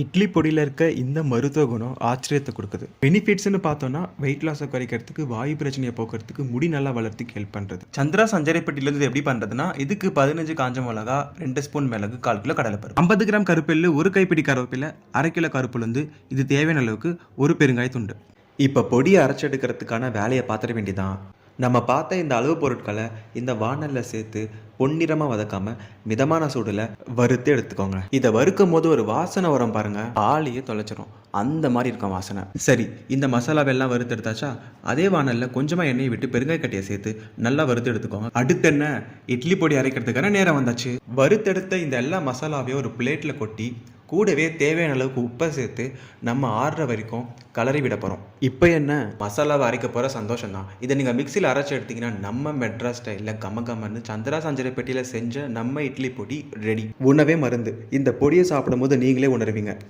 இட்லி பொடியில் இருக்க இந்த மருத்துவ குணம் ஆச்சரியத்தை கொடுக்குது. பெனிஃபிட்ஸ்னு பார்த்தோன்னா வெயிட் லாஸை குறைக்கிறதுக்கு, வாயு பிரச்சனையை போக்குறதுக்கு, முடி நல்லா வளர்த்துக்கு ஹெல்ப் பண்ணுறது. சந்திரா சஞ்சரைப்பட்டியிலேருந்து எப்படி பண்ணுறதுன்னா, இதுக்கு 15 காஞ்ச மிளகா, 2 ஸ்பூன் மிளகு, 1/4 கிலோ கடலைப்பருப்பு, 50 கிராம் கருப்பெல்லு, 1 கைப்பிடி கருவேப்பிலை, 1/2 கிலோ கருப்புளுந்து, இது தேவையான அளவுக்கு ஒரு பெருங்காய துண்டு. இப்போ பொடியை அரைச்செடுக்கிறதுக்கான வேலையை பார்த்துட வேண்டியதான். நம்ம பார்த்த இந்த அளவு பொருட்களை இந்த வாணலில் சேர்த்து பொன்னிறமாக வதக்காம மிதமான சூடில் வறுத்து எடுத்துக்கோங்க. இதை வறுக்கும் போது ஒரு வாசனை வரும் பாருங்க, ஆளையே தொலைச்சிரும். அந்த மாதிரி இருக்கும் வாசனை. சரி, இந்த மசாலாவெல்லாம் வறுத்து எடுத்தாச்சா? அதே வாணலில் கொஞ்சமாக எண்ணெயை விட்டு பெருங்காய கட்டியை சேர்த்து நல்லா வறுத்து எடுத்துக்கோங்க. அடுத்து என்ன, இட்லி பொடி அரைக்கிறதுக்கான நேரம் வந்தாச்சு. வறுத்தெடுத்த இந்த எல்லா மசாலாவையும் ஒரு பிளேட்டில் கொட்டி கூடவே தேவையான அளவுக்கு உப்பை சேர்த்து நம்ம ஆறுற வரைக்கும் கலரி விட போகிறோம். இப்போ என்ன, மசாலாவை அரைக்க போகிற சந்தோஷம் தான். இதை நீங்கள் மிக்சியில் அரைச்சி எடுத்திங்கன்னா நம்ம மெட்ராஸ் ஸ்டைலில் கம்மன்னு சந்திரா சஞ்சரைப்பட்டியில் செஞ்ச நம்ம இட்லி பொடி ரெடி. உணவே மருந்து. இந்த பொடியை சாப்பிடும்போது நீங்களே உணர்வீங்க.